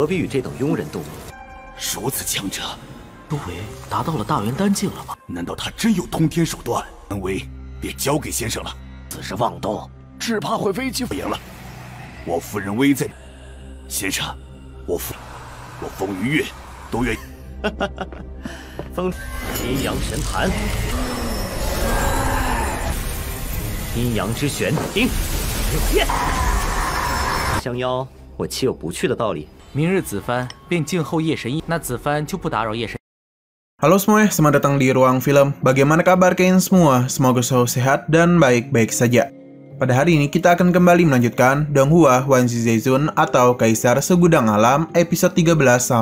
何必与这等庸人动武？如此强者，周围达到了大元丹境了吗？难道他真有通天手段？恩威，别交给先生了。此时妄动，只怕会危及不赢了。我夫人危在，先生，我风与月都愿意。风阴阳神坛，阴阳之旋，停！降妖，我岂有不去的道理？明日子帆便静候夜神，那子帆就不打扰夜神。 Halo semuanya, selamat datang di Ruang Film. Bagaimana kabar kalian semua? Semoga selalu sehat dan baik-baik saja. Pada hari ini kita akan kembali melanjutkan Donghua Wanzi Zizun atau Kaisar Segudang Alam episode 13-15.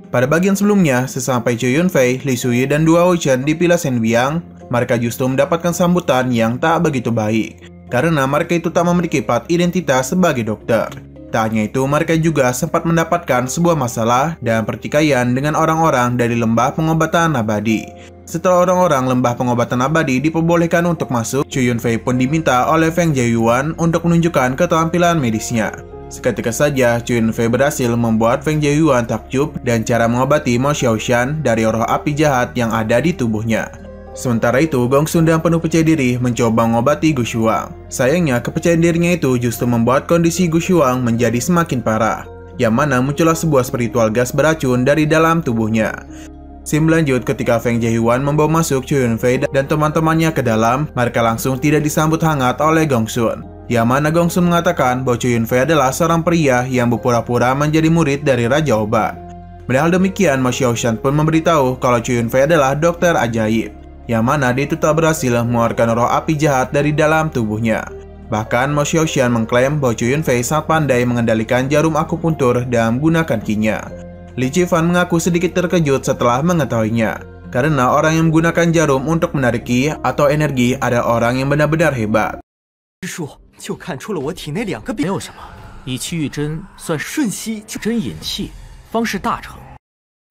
Pada bagian sebelumnya, sesampai Chou Yunfei, Li Xuyi, dan Dua Ocean di Villa Shenbiang, mereka justru mendapatkan sambutan yang tak begitu baik karena mereka itu tak memiliki plat identitas sebagai dokter. Tak hanya itu, mereka juga sempat mendapatkan sebuah masalah dan pertikaian dengan orang-orang dari Lembah Pengobatan Abadi. Setelah orang-orang Lembah Pengobatan Abadi diperbolehkan untuk masuk, Chou Yunfei pun diminta oleh Feng Jiayuan untuk menunjukkan keterampilan medisnya. Seketika saja, Chou Yunfei berhasil membuat Feng Jiayuan takjub dan cara mengobati Mo Xiaoshan dari roh api jahat yang ada di tubuhnya. Sementara itu, Gongsun dengan penuh percaya diri mencoba mengobati Gu Shuang. Sayangnya, kepercayaan dirinya itu justru membuat kondisi Gu Shuang menjadi semakin parah, yang mana muncullah sebuah spiritual gas beracun dari dalam tubuhnya. Scene berlanjut ketika Feng Jiayuan membawa masuk Chou Yunfei dan teman-temannya ke dalam, mereka langsung tidak disambut hangat oleh Gongsun. Yang mana Gongsun mengatakan bahwa Chou Yunfei adalah seorang pria yang berpura-pura menjadi murid dari Raja Obat. Padahal demikian, Mo Xiaoshan pun memberitahu kalau Chou Yunfei adalah dokter ajaib, yang mana dia itu tak berhasil mengeluarkan roh api jahat dari dalam tubuhnya. Bahkan Mo Xiaoshan mengklaim bahwa Chou Yunfei sangat pandai mengendalikan jarum akupuntur dan menggunakan kinya. Li Qifan mengaku sedikit terkejut setelah mengetahuinya, karena orang yang menggunakan jarum untuk menarik ki atau energi adalah orang yang benar-benar hebat. 就看出了我体内2个没有什么，以气御真算瞬息就真引气，方是大成。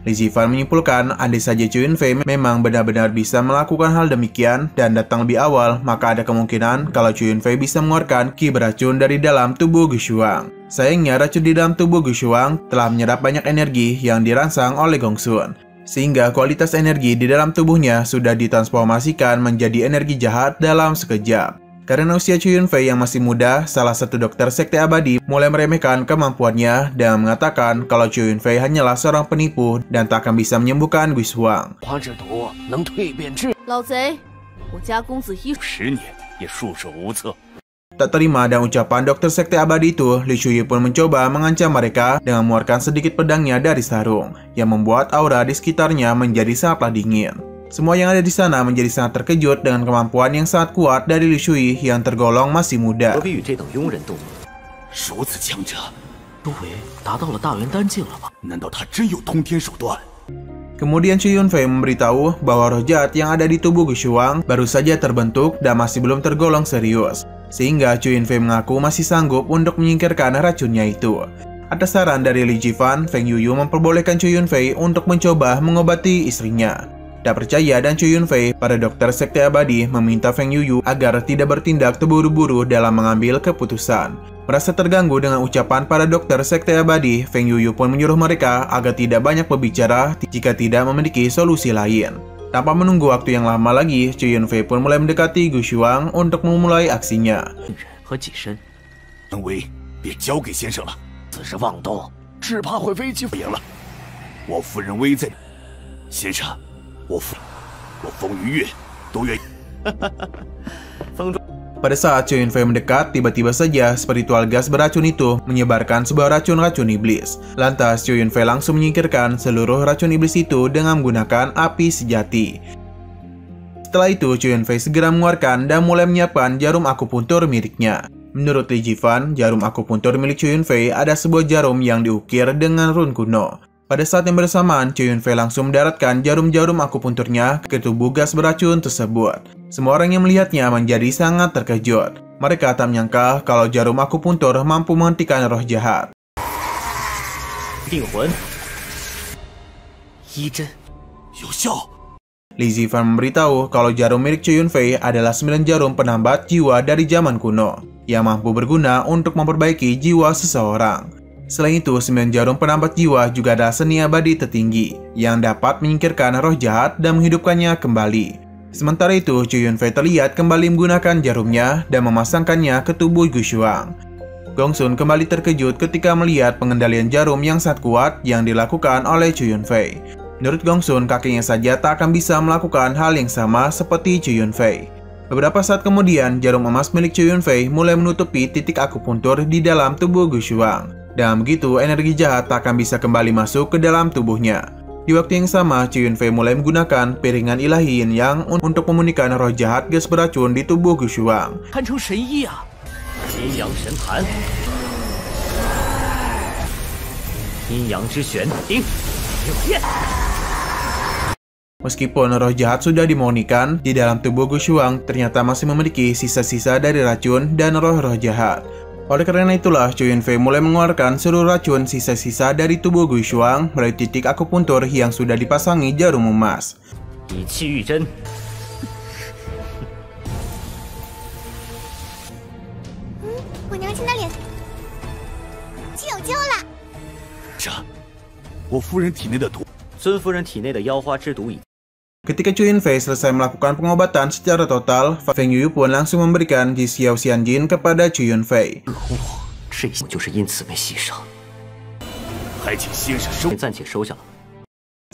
Li Qifan menyimpulkan, andai saja Chou Yunfei memang benar-benar bisa melakukan hal demikian dan datang lebih awal, maka ada kemungkinan kalau Chou Yunfei bisa mengeluarkan ki beracun dari dalam tubuh Gu Shuang. Sayangnya racun di dalam tubuh Gu Shuang telah menyerap banyak energi yang dirangsang oleh Gongsun, sehingga kualitas energi di dalam tubuhnya sudah ditransformasikan menjadi energi jahat dalam sekejap. Karena usia Chou Yunfei yang masih muda, salah satu dokter sekte abadi mulai meremehkan kemampuannya dan mengatakan kalau Chou Yunfei hanyalah seorang penipu dan tak akan bisa menyembuhkan Gu Shuang. 10年也束手无策。 Tak terima dan ucapan dokter sekte abadi itu, Li Xuyi pun mencoba mengancam mereka dengan mengeluarkan sedikit pedangnya dari sarung, yang membuat aura di sekitarnya menjadi sangatlah dingin. Semua yang ada di sana menjadi sangat terkejut dengan kemampuan yang sangat kuat dari Li Xuyi yang tergolong masih muda. 何必与这等庸人动武？如此强者，周围达到了大元丹境了吗？难道他真有通天手段？ Kemudian Chou Yunfei memberitahu bahwa roh jahat yang ada di tubuh Gu Shuang baru saja terbentuk dan masih belum tergolong serius, sehingga Chou Yunfei mengaku masih sanggup untuk menyingkirkan racunnya itu. Atas saran dari Li Qifan, Feng Yuyu memperbolehkan Chou Yunfei untuk mencoba mengobati istrinya. Tak percaya dan Chou Yunfei, para dokter sekte abadi meminta Feng Yuyu agar tidak bertindak terburu-buru dalam mengambil keputusan. Merasa terganggu dengan ucapan para dokter sekte abadi, Feng Yuyu pun menyuruh mereka agar tidak banyak berbicara jika tidak memiliki solusi lain. Tanpa menunggu waktu yang lama lagi, Chou Yunfei pun mulai mendekati Gu Shuang untuk memulai aksinya. 恩威，别交给先生了。此时妄动，只怕会危及不赢了。我夫人危在，先生。 我风与月都愿意。Pada saat Chou Yunfei mendekat, tiba-tiba saja spiritual gas beracun itu menyebarkan sebuah racun-racun iblis. Lantas Chou Yunfei langsung menyingkirkan seluruh racun iblis itu dengan menggunakan api sejati. Setelah itu, Chou Yunfei segera mengeluarkan dan mulai menyiapkan jarum akupuntur miliknya. Menurut Li Qifan, jarum akupuntur milik Chou Yunfei ada sebuah jarum yang diukir dengan rune kuno. Pada saat yang bersamaan, Chou Yunfei langsung mendaratkan jarum-jarum akupunturnya ke tubuh gas beracun tersebut. Semua orang yang melihatnya menjadi sangat terkejut. Mereka tak menyangka kalau jarum akupuntur mampu menghentikan roh jahat. 定魂，一针，有效。 Li Qifan memberitahu kalau jarum milik Chou Yunfei adalah 9 jarum penambat jiwa dari zaman kuno yang mampu berguna untuk memperbaiki jiwa seseorang. Selain itu, 9 jarum penambat jiwa juga adalah seni abadi tertinggi yang dapat menyingkirkan roh jahat dan menghidupkannya kembali. Sementara itu, Chu Yunfei terlihat kembali menggunakan jarumnya dan memasangkannya ke tubuh Gu Shuang. Gongsun kembali terkejut ketika melihat pengendalian jarum yang sangat kuat yang dilakukan oleh Chu Yunfei. Menurut Gongsun, kakeknya saja tak akan bisa melakukan hal yang sama seperti Chu Yunfei. Beberapa saat kemudian, jarum emas milik Chu Yunfei mulai menutupi titik akupuntur di dalam tubuh Gu Shuang. Dan begitu, energi jahat tak akan bisa kembali masuk ke dalam tubuhnya. Di waktu yang sama, Chu Yunfei mulai menggunakan piringan ilahi Yin Yang untuk memurnikan roh jahat gas beracun di tubuh Gu Shuang.阴阳神坛，阴阳之旋顶，有变。 Meskipun roh jahat sudah dimurnikan, di dalam tubuh Gu Shuang ternyata masih memiliki sisa-sisa dari racun dan roh-roh jahat. Oleh karena itulah, Chu Yunfei mulai mengeluarkan seluruh racun sisa-sisa dari tubuh Gu Shuang melalui titik akupuntur yang sudah dipasangi jarum emas. 以气御真。我娘亲的脸就有救了。啥？我夫人体内的毒？孙夫人体内的妖花之毒已。 Ketika Chu Yunfei selesai melakukan pengobatan secara total, Feng Yuyu pun langsung memberikan Ji Xiao Xianjin kepada Chu Yunfei. 这就是因此被牺牲。还请先生收。暂且收下了。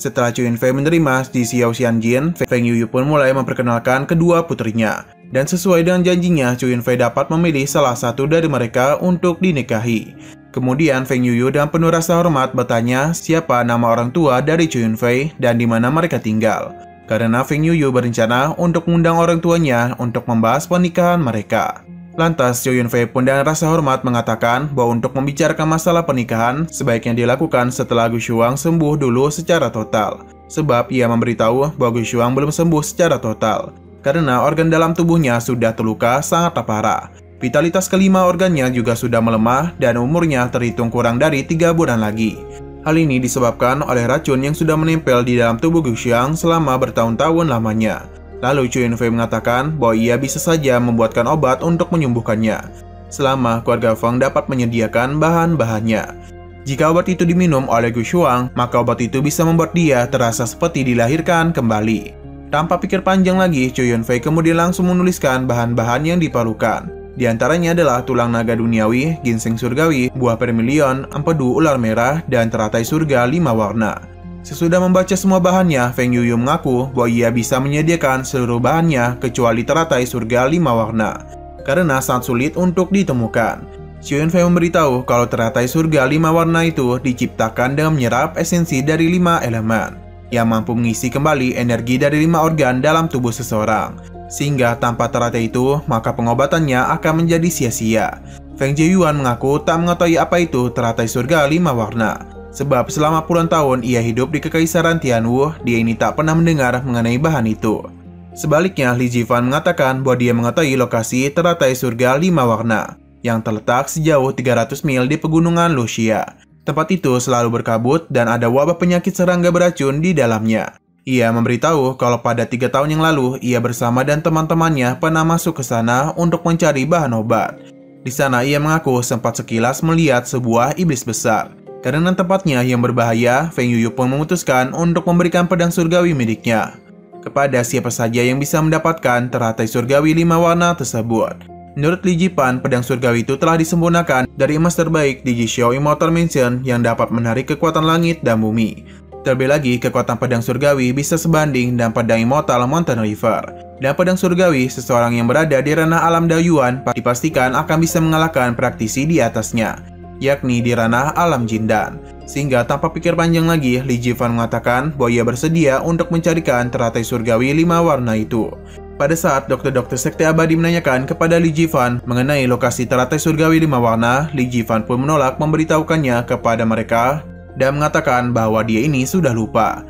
Setelah Chu Yunfei menerima Ji Xiao Xianjin, Feng Yuyu pun mulai memperkenalkan kedua putrinya. Dan sesuai dengan janjinya, Chu Yunfei dapat memilih salah satu dari mereka untuk dinikahi. Kemudian Feng Yuyu dengan penuh rasa hormat bertanya siapa nama orang tua dari Chu Yunfei dan di mana mereka tinggal. Karena Feng Yuyu berencana untuk mengundang orang tuanya untuk membahas pernikahan mereka. Lantas Chu Yunfei pun dengan rasa hormat mengatakan bahwa untuk membicarakan masalah pernikahan sebaiknya dilakukan setelah Gu Shuang sembuh dulu secara total. Sebab ia memberitahu bahwa Gu Shuang belum sembuh secara total karena organ dalam tubuhnya sudah terluka sangat parah. Vitalitas kelima organnya juga sudah melemah dan umurnya terhitung kurang dari 3 bulan lagi. Hal ini disebabkan oleh racun yang sudah menempel di dalam tubuh Gu Shuang selama bertahun-tahun lamanya. Lalu Chu Yunfei mengatakan bahwa ia bisa saja membuatkan obat untuk menyembuhkannya, selama keluarga Feng dapat menyediakan bahan-bahannya. Jika obat itu diminum oleh Gu Shuang, maka obat itu bisa membuat dia terasa seperti dilahirkan kembali. Tanpa pikir panjang lagi, Chu Yunfei kemudian langsung menuliskan bahan-bahan yang diperlukan. Di antaranya adalah tulang naga duniawi, ginseng surgawi, buah vermilion, empedu ular merah, dan teratai surga 5 warna. Sesudah membaca semua bahannya, Feng Yuyu mengaku bahwa ia bisa menyediakan seluruh bahannya kecuali teratai surga 5 warna, karena sangat sulit untuk ditemukan. Chu Yunfei memberitahu kalau teratai surga 5 warna itu diciptakan dengan menyerap esensi dari 5 elemen, yang mampu mengisi kembali energi dari 5 organ dalam tubuh seseorang. Sehingga tanpa teratai itu, maka pengobatannya akan menjadi sia-sia. Feng Jieyuan mengaku tak mengetahui apa itu teratai surga 5 warna. Sebab selama puluhan tahun ia hidup di Kekaisaran Tianwu, dia ini tak pernah mendengar mengenai bahan itu. Sebaliknya, Li Jifan mengatakan bahwa dia mengetahui lokasi teratai surga 5 warna, yang terletak sejauh 300 mil di pegunungan Luxia. Tempat itu selalu berkabut dan ada wabah penyakit serangga beracun di dalamnya. Ia memberitahu kalau pada 3 tahun yang lalu, ia bersama dan teman-temannya pernah masuk ke sana untuk mencari bahan obat. Di sana ia mengaku sempat sekilas melihat sebuah iblis besar. Karena tempatnya yang berbahaya, Feng Yuyu pun memutuskan untuk memberikan pedang surgawi miliknya kepada siapa saja yang bisa mendapatkan teratai surgawi 5 warna tersebut. Menurut Li Jifan, pedang surgawi itu telah disempurnakan dari emas terbaik di Jixiao Immortal Mansion yang dapat menarik kekuatan langit dan bumi. Terlebih lagi, kekuatan pedang surgawi bisa sebanding dengan pedang immortal Mountain River. Dan pedang surgawi, seseorang yang berada di ranah alam Daoyuan dipastikan akan bisa mengalahkan praktisi di atasnya, yakni di ranah alam Jindan. Sehingga tanpa pikir panjang lagi, Li Jifan mengatakan bahwa ia bersedia untuk mencarikan teratai surgawi 5 warna itu. Pada saat dokter-dokter sekte abadi menanyakan kepada Li Jifan mengenai lokasi teratai surgawi 5 warna, Li Jifan pun menolak memberitahukannya kepada mereka dan mengatakan bahwa dia ini sudah lupa.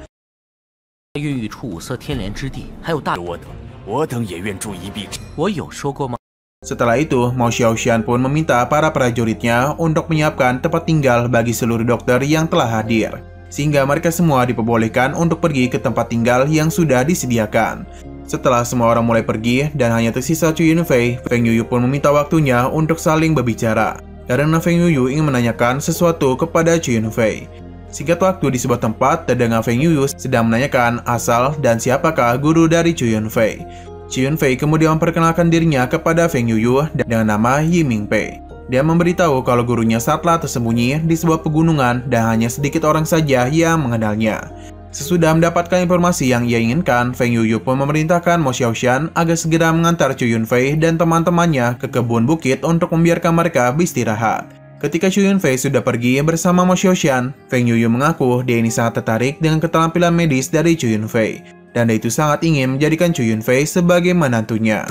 Setelah itu, Mao Xiaoxian pun meminta para prajuritnya untuk menyiapkan tempat tinggal bagi seluruh dokter yang telah hadir, sehingga mereka semua diperbolehkan untuk pergi ke tempat tinggal yang sudah disediakan. Setelah semua orang mulai pergi dan hanya tersisa Chu Yunfei, Feng Yuyu pun meminta waktunya untuk saling berbicara. karena Feng Yuyu ingin menanyakan sesuatu kepada Chu Yunfei. Singkat waktu di sebuah tempat, terdengar Feng Yuyu sedang menanyakan asal dan siapakah guru dari Chu Yunfei. Chu Yunfei kemudian memperkenalkan dirinya kepada Feng Yuyu dengan nama Yi Mingpei. Dia memberitahu kalau gurunya saatlah tersembunyi di sebuah pegunungan dan hanya sedikit orang saja yang mengenalnya. Sesudah mendapatkan informasi yang ia inginkan, Feng Yuyu pun memerintahkan Mo Xiaoshan agar segera mengantar Chu Yunfei dan teman-temannya ke kebun bukit untuk membiarkan mereka beristirahat. Ketika Chu Yunfei sudah pergi bersama Mo Xiaoshan, Feng Yuyu mengaku dia ini sangat tertarik dengan keterampilan medis dari Chu Yunfei, dan dia itu sangat ingin menjadikan Chu Yunfei sebagai menantunya.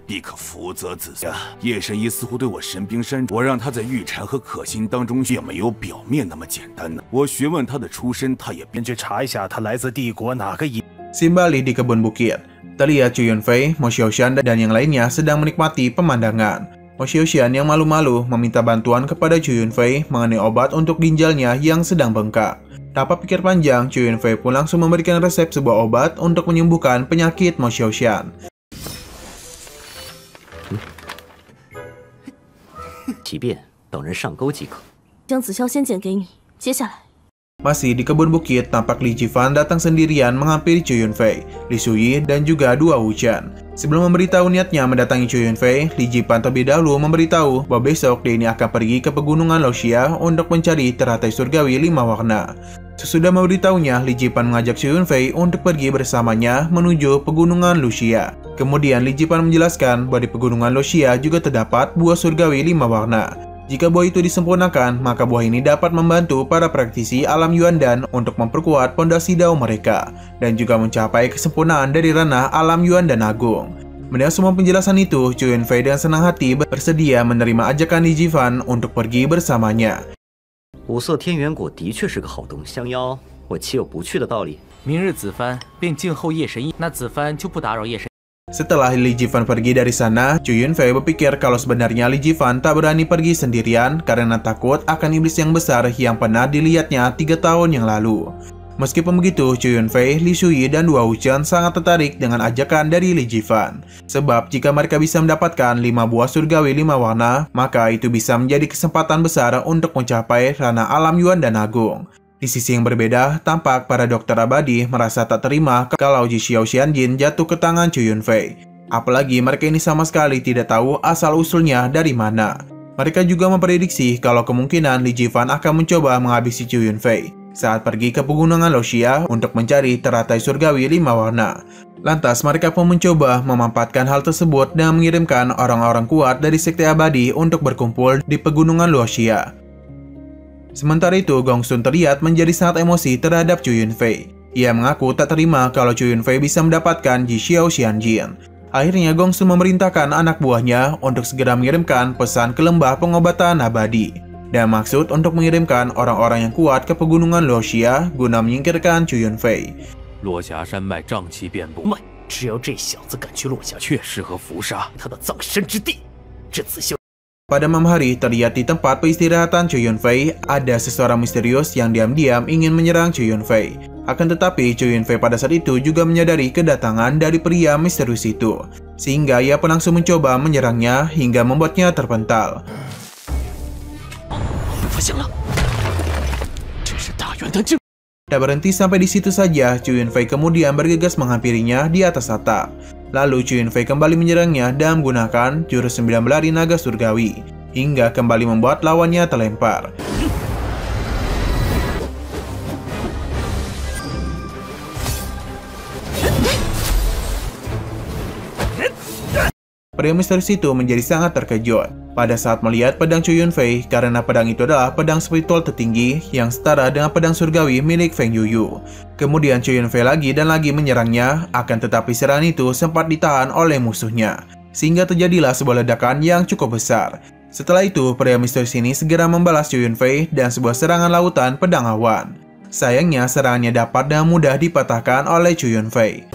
必可福泽子下。叶神医似乎对我神兵山，我让他在玉蝉和可心当中，也没有表面那么简单呢。我询问他的出身，他也便去查一下他来自帝国哪个野。Kembali di kebun bukit, terlihat Chu Yunfei, Mo Xiaoshan, dan yang lainnya sedang menikmati pemandangan. Mo Xiaoshan yang malu-malu meminta bantuan kepada Chu Yunfei mengenai obat untuk ginjalnya yang sedang bengkak. Tanpa pikir panjang, Chu Yunfei pun langsung memberikan resep sebuah obat untuk menyembuhkan penyakit Mo Xiaoshan. 其便等人上钩即可。将紫霄仙剪给你，接下来。 Masih di kebun bukit, tampak Li Jifan datang sendirian menghampiri Chu Yunfei, Li Suyi, dan juga Dua Wuchan. Sebelum memberitahu niatnya mendatangi Chu Yunfei, Li Jifan terlebih dahulu memberitahu bahwa besok dia ini akan pergi ke pegunungan Luoxia untuk mencari teratai surgawi 5 warna. Sesudah memberitahunya, Li Jifan mengajak Chu Yunfei untuk pergi bersamanya menuju pegunungan Luoxia. Kemudian Li Jifan menjelaskan bahwa di pegunungan Luoxia juga terdapat buah surgawi 5 warna. Jika buah itu disempurnakan, maka buah ini dapat membantu para praktisi alam Yuandan untuk memperkuat pondasi dao mereka, dan juga mencapai kesempurnaan dari ranah alam Yuandan Agung. Mendengar semua penjelasan itu, Chu Yunfei dengan senang hati bersedia menerima ajakan Li Jifan untuk pergi bersamanya. 五色天元果的确是个好东西，相邀我岂有不去的道理？明日子帆便静候夜神医，那子帆就不打扰夜神。 Setelah Li Jifan pergi dari sana, Chu Yunfei berpikir kalau sebenarnya Li Jifan tak berani pergi sendirian karena takut akan iblis yang besar yang pernah dilihatnya 3 tahun yang lalu. Meskipun begitu, Chu Yunfei, Li Suyi, dan Dua Wuchan sangat tertarik dengan ajakan dari Li Jifan. Sebab jika mereka bisa mendapatkan 5 buah surgawi 5 warna, maka itu bisa menjadi kesempatan besar untuk mencapai ranah alam Yuandan Agung. Di sisi yang berbeda, tampak para dokter abadi merasa tak terima kalau Ji Xiao Xianjin jatuh ke tangan Chu Yunfei. Apalagi mereka ini sama sekali tidak tahu asal-usulnya dari mana. Mereka juga memprediksi kalau kemungkinan Li Jifan akan mencoba menghabisi Chu Yunfei saat pergi ke pegunungan Luoxia untuk mencari teratai surgawi 5 warna. Lantas mereka pun mencoba memanfaatkan hal tersebut dan mengirimkan orang-orang kuat dari sekte abadi untuk berkumpul di pegunungan Luoxia. Sementara itu, Gong Sun terlihat menjadi sangat emosi terhadap Chu Yunfei. Ia mengaku tak terima kalau Chu Yunfei bisa mendapatkan Ji Xiao Xianjin. Akhirnya Gong Sun memerintahkan anak buahnya untuk segera mengirimkan pesan ke lembah pengobatan abadi. Dan maksud untuk mengirimkan orang-orang yang kuat ke pegunungan Luoxia guna menyingkirkan Chu Yunfei. 落霞山脉瘴气遍布，只要这小子敢去落霞，确适合伏杀他的葬身之地。这紫霄。 Pada malam hari, terlihat di tempat peristirahatan Chu Yunfei, ada seseorang misterius yang diam-diam ingin menyerang Chu Yunfei. Akan tetapi, Chu Yunfei pada saat itu juga menyadari kedatangan dari pria misterius itu, sehingga ia pun langsung mencoba menyerangnya hingga membuatnya terpental. Tak berhenti sampai di situ saja, Chu Yunfei kemudian bergegas menghampirinya di atas atap. Lalu Chu Yunfei kembali menyerangnya dan menggunakan jurus 9 belari naga surgawi, hingga kembali membuat lawannya terlempar. Pria misterius itu menjadi sangat terkejut pada saat melihat pedang Chu Yunfei karena pedang itu adalah pedang spiritual tertinggi yang setara dengan pedang surgawi milik Feng Yuyu. Kemudian Chu Yunfei lagi dan lagi menyerangnya, akan tetapi serangan itu sempat ditahan oleh musuhnya, sehingga terjadilah sebuah ledakan yang cukup besar. Setelah itu, pria misterius ini segera membalas Chu Yunfei dan sebuah serangan lautan pedang awan. Sayangnya serangannya dapat dengan mudah dipatahkan oleh Chu Yunfei.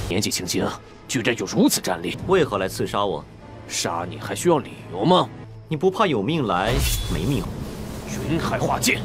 年纪轻轻，居然有如此战力，为何来刺杀我？杀你还需要理由吗？你不怕有命来没命？云海化剑。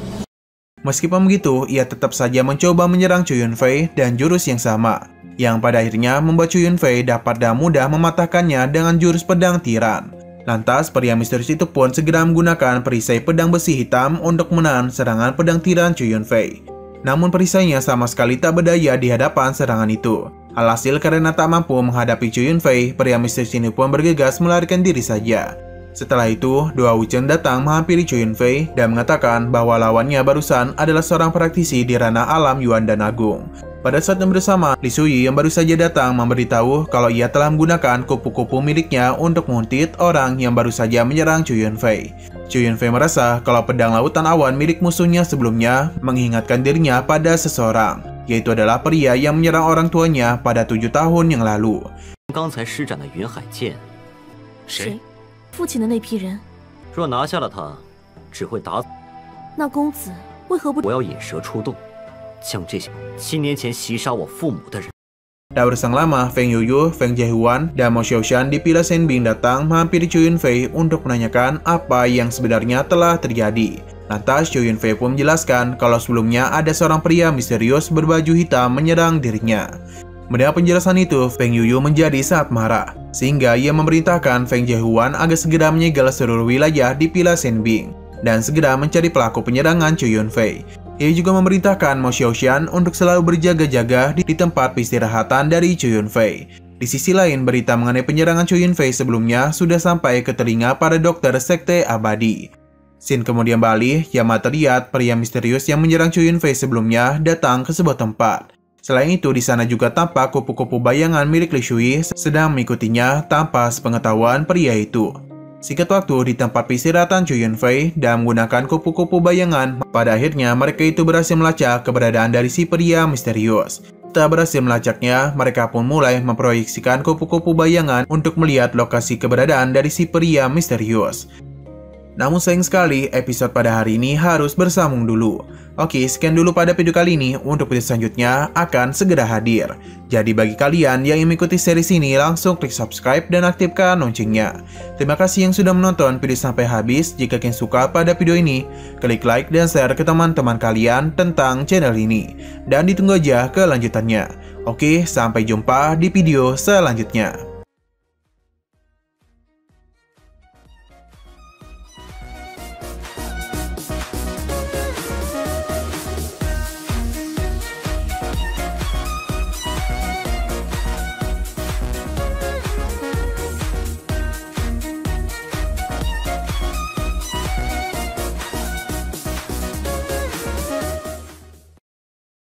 Meskipun begitu, ia tetap saja mencoba menyerang Chu Yunfei dan jurus yang sama, yang pada akhirnya membuat Chu Yunfei dapat dengan mudah mematahkannya dengan jurus pedang tiran. Lantas, pria misterius itu pun segera menggunakan perisai pedang besi hitam untuk menahan serangan pedang tiran Chu Yunfei. Namun perisainya sama sekali tak berdaya di hadapan serangan itu. Alhasil karena tak mampu menghadapi Chu Yunfei, pria misterius ini pun bergegas melarikan diri saja. Setelah itu, Dua Wuchen datang menghampiri Chu Yunfei dan mengatakan bahwa lawannya barusan adalah seorang praktisi di ranah alam Yuan dan Agung. Pada saat yang bersama, Li Shuyi yang baru saja datang memberitahu kalau ia telah menggunakan kupu-kupu miliknya untuk menguntit orang yang baru saja menyerang Chu Yunfei. Chu Yunfei merasa kalau pedang lautan awan milik musuhnya sebelumnya mengingatkan dirinya pada seseorang, yaitu adalah pria yang menyerang orang tuanya pada 7 tahun yang lalu. 刚才施展的云海剑，谁？父亲的那批人。若拿下了他，只会打死。那公子为何不？我要引蛇出洞，将这些7年前袭杀我父母的人。 Tak bersang lama, Feng Yuyu, Feng Jiehuan, dan Mo Xiaoshan di Villa Shenbing datang menghampiri Chu Yunfei untuk menanyakan apa yang sebenarnya telah terjadi. Lantas Chu Yunfei pun menjelaskan kalau sebelumnya ada seorang pria misterius berbaju hitam menyerang dirinya. Mendengar penjelasan itu, Feng Yuyu menjadi sangat marah, sehingga ia memerintahkan Feng Jiehuan agar segera menyegel seluruh wilayah di Villa Shenbing dan segera mencari pelaku penyerangan Chu Yunfei. Ia juga memerintahkan Mo Xiaoshan untuk selalu berjaga-jaga di tempat peristirahatan dari Chu Yunfei. Di sisi lain, berita mengenai penyerangan Chu Yunfei sebelumnya sudah sampai ke telinga para dokter sekte abadi. Scene kemudian beralih, yang terlihat pria misterius yang menyerang Chu Yunfei sebelumnya datang ke sebuah tempat. Selain itu, di sana juga tampak kupu-kupu bayangan milik Li Shuyi sedang mengikutinya tanpa sepengetahuan pria itu. Singkat waktu di tempat peristirahatan Chu Yunfei dan menggunakan kupu-kupu bayangan, pada akhirnya mereka itu berhasil melacak keberadaan dari si pria misterius. Setelah berhasil melacaknya, mereka pun mulai memproyeksikan kupu-kupu bayangan untuk melihat lokasi keberadaan dari si pria misterius. Namun sayang sekali, episode pada hari ini harus bersambung dulu. Oke, sekian dulu pada video kali ini. Untuk video selanjutnya akan segera hadir. Jadi bagi kalian yang ingin mengikuti series ini, langsung klik subscribe dan aktifkan loncengnya. Terima kasih yang sudah menonton video sampai habis. Jika kalian suka pada video ini, klik like dan share ke teman-teman kalian tentang channel ini. Dan ditunggu aja kelanjutannya. Oke, sampai jumpa di video selanjutnya.